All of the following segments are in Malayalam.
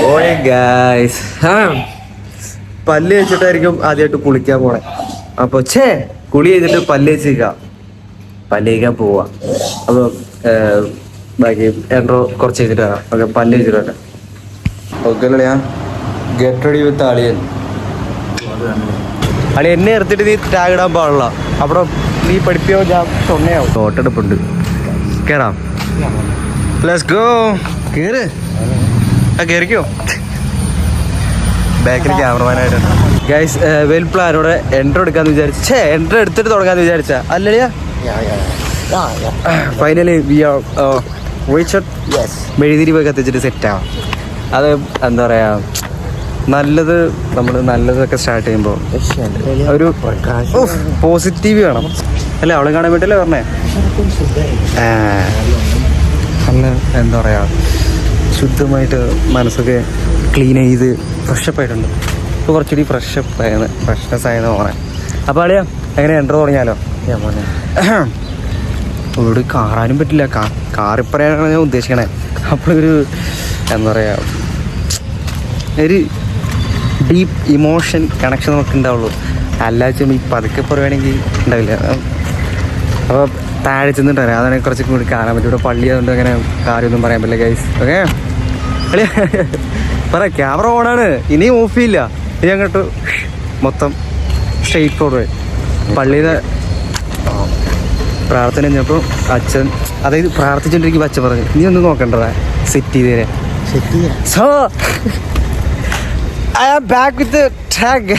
ഓയ് ഗൈസ്, പല്ല് വെച്ചിട്ടായിരിക്കും ആദ്യമായിട്ട് കുളിക്കാൻ പോണേ. അപ്പൊ കുളി ചെയ്തിട്ട് പല്ല് തേക്കാൻ പോവാ. അപ്പൊ ബാക്കി എൻട്രോ കുറച്ച് ചെയ്തിട്ട് വരാം. ഓക്കെ, പല്ല് വെച്ചിട്ട് വരാം. ഓക്കെ അളിയാ, ഗെറ്റ് റെഡി വിത്ത് അളിയൻ. അളി എന്നെ എടുത്തിട്ട് നീ ടാഗ് ഇടാൻ പാടില്ല. അവിടെ നീ പഠിപ്പിയോ ഞാൻ തൊണ്ണയാവും. തോട്ടെടുപ്പുണ്ട്, കേറാം. Let's go. കേറ്, കേറിക്കോ. ബാക്കിൽ ക്യാമറമാനായിട്ടുണ്ട് ഗൈസ്. വെൽ പ്ലാനോടെ എൻട്രോ എടുക്കാന്ന് വിചാരിച്ച എൻട്രോ എടുത്തിട്ട് തുടങ്ങാന്ന് വിചാരിച്ച അല്ലളിയാ. ഫൈനലി വി ആർ മെഴുതിരി പോയി കത്തിച്ചിട്ട് സെറ്റാവാം. അത് എന്താ പറയാ, നല്ലതൊക്കെ സ്റ്റാർട്ട് ചെയ്യുമ്പോൾ ഒരു പോസിറ്റീവ് വേണം അല്ലേ? അവളെ കാണാൻ വേണ്ടിയല്ലേ പറഞ്ഞേ. അന്ന് എന്താ പറയാ, ശുദ്ധമായിട്ട് മനസ്സൊക്കെ ക്ലീൻ ചെയ്ത് ഫ്രഷപ്പ് ആയിട്ടുണ്ട്. ഇപ്പോൾ കുറച്ചുകൂടി ഫ്രഷ്നെസ് ആയെന്ന് പറയാം. അപ്പോൾ അളിയാ, എങ്ങനെ എൻട്രോ തുടങ്ങിയാലോ? ഇവിടെ കാറാനും പറ്റില്ല. കാറിപ്പറയാണ് ഞാൻ ഉദ്ദേശിക്കണേ. അപ്പോഴൊരു എന്താ പറയുക, ഒരു ഡീപ്പ് ഇമോഷൻ കണക്ഷൻ നമുക്ക് ഉണ്ടാവുള്ളൂ. അല്ലാച്ചും ഈ പതുക്കെ പറയുകയാണെങ്കിൽ ഉണ്ടാവില്ല. അപ്പോൾ താഴെ ചെന്നിട്ടറിയാം, അതാണെങ്കിൽ കുറച്ചും കൂടി കാണാൻ പറ്റും. ഇവിടെ പള്ളി അതുകൊണ്ട് അങ്ങനെ കാര്യമൊന്നും പറയാൻ പറ്റില്ല ഗൈസ്. ഓക്കെ അളിയ പറ, ക്യാമറ ഓണാണ്, ഇനിയും ഓഫ് ചെയ്യില്ല. ഇനി അങ്ങോട്ട് മൊത്തം സ്ട്രെയിറ്റ് ഫോർവേഡ്. പള്ളിയിൽ പ്രാർത്ഥന കഴിഞ്ഞപ്പോൾ അച്ഛൻ, അതായത് പ്രാർത്ഥിച്ചുകൊണ്ടിരിക്കുമ്പോൾ അച്ഛൻ പറഞ്ഞു, നീ ഒന്നും നോക്കണ്ടടാ, സെറ്റ് ചെയ്തേരെ. So I am back with track.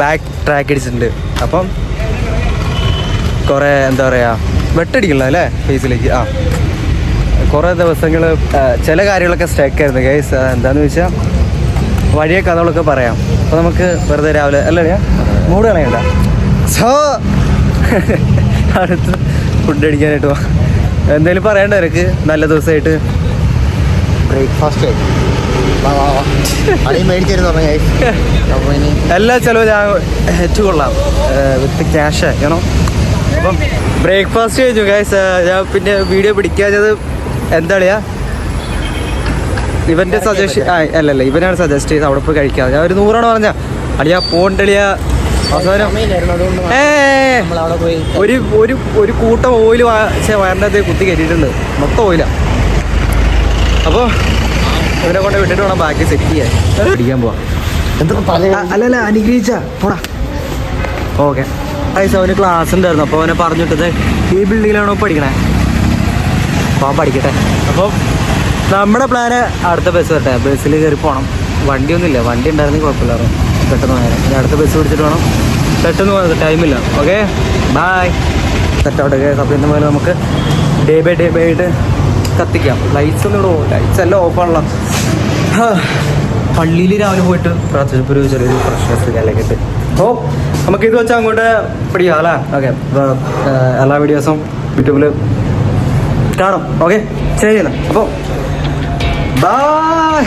Back track അടിച്ചിട്ടുണ്ട്. അപ്പം കുറേ എന്താ പറയുക, വെട്ടടിക്കണല്ലോ അല്ലേ ഫേസിലേക്ക്. കുറേ ദിവസങ്ങൾ ചില കാര്യങ്ങളൊക്കെ സ്റ്റക്കായിരുന്നു ഗൈസ്. എന്താണെന്ന് വെച്ചാൽ വഴിയെ കഥകളൊക്കെ പറയാം. അപ്പോൾ നമുക്ക് വെറുതെ രാവിലെ അല്ലേ മൂഡ് കളയണ്ട. സോ അടുത്ത് ഫുഡ് അടിക്കാനായിട്ട് പോവാം. എന്തെങ്കിലും പറയണ്ട എനിക്ക് നല്ല ദിവസമായിട്ട്? ബ്രേക്ക്ഫാസ്റ്റ് എല്ലാ ചിലവും ഞാൻ ഏറ്റുകൊള്ളാം വിത്ത് ക്യാഷ് ആണോ. അപ്പം ബ്രേക്ക്ഫാസ്റ്റ് കഴിഞ്ഞു ഗൈസ്. ഞാൻ പിന്നെ വീഡിയോ പിടിക്കാഞ്ഞത് എന്താളിയാ, ഇവൻ്റെ സജഷൻ അല്ലല്ല, ഇവനാണ് സജസ്റ്റ് ചെയ്ത് അവിടെ പോയി കഴിക്കാതെ. ഞാൻ ഒരു 100 പറഞ്ഞ അളിയാ പോണ്ടളിയാ. അവസാനം ഒരു കൂട്ടം ഓയിൽ വയറിൻ്റെ കുത്തി കയറ്റിയിട്ടുണ്ട്. മൊത്തം ഓയിലാണ്. അപ്പോൾ ഇവനെ കൊണ്ട് വിട്ടിട്ട് വേണം ബാക്കി സെറ്റ് ചെയ്യാൻ. പിടിക്കാൻ പോവാം. അല്ലല്ല, അനുഗ്രഹിച്ച പോടാ. ഓക്കെ ഐസ്, അവന് ക്ലാസ് ഉണ്ടായിരുന്നു. അപ്പോൾ അവനെ പറഞ്ഞിട്ടത് ഈ ബിൽഡിങ്ങിലാണോ പഠിക്കണേ. അപ്പോൾ അവൻ പഠിക്കട്ടെ. അപ്പോൾ നമ്മുടെ പ്ലാന് അടുത്ത ബസ് വരട്ടെ, ബസ്സിൽ കയറി പോകണം. വണ്ടിയൊന്നുമില്ല, വണ്ടി ഉണ്ടായിരുന്നെങ്കിൽ കുഴപ്പമില്ലായിരുന്നു. പെട്ടെന്ന് പോയാലും ഇനി അടുത്ത ബസ് പിടിച്ചിട്ട് വേണം. പെട്ടെന്ന് പോകുന്നത് ടൈമില്ല. Okay bye. സെറ്റോട്ടെ കേസ്. അപ്പോൾ ഇന്ന് മുതൽ നമുക്ക് ഡേ ബൈ ആയിട്ട് കത്തിക്കാം. ലൈറ്റ്സ് ഒന്നും ഇവിടെ ലൈറ്റ്സ് എല്ലാം ഓഫാണല്ലോ. പള്ളിയിൽ രാവിലെ പോയിട്ട് പ്രാർത്ഥിച്ചപ്പോൾ ഒരു ചെറിയൊരു ഫ്രഷ്നെസ് കാലൊക്കെ. അപ്പോൾ നമുക്കിത് വെച്ചാൽ അങ്ങോട്ട് പിടിക്കാം അല്ലേ? ഓക്കെ, എല്ലാ വീഡിയോസും യൂട്യൂബിൽ കാണും. ഓക്കെ ശരി, അപ്പോൾ ബൈ.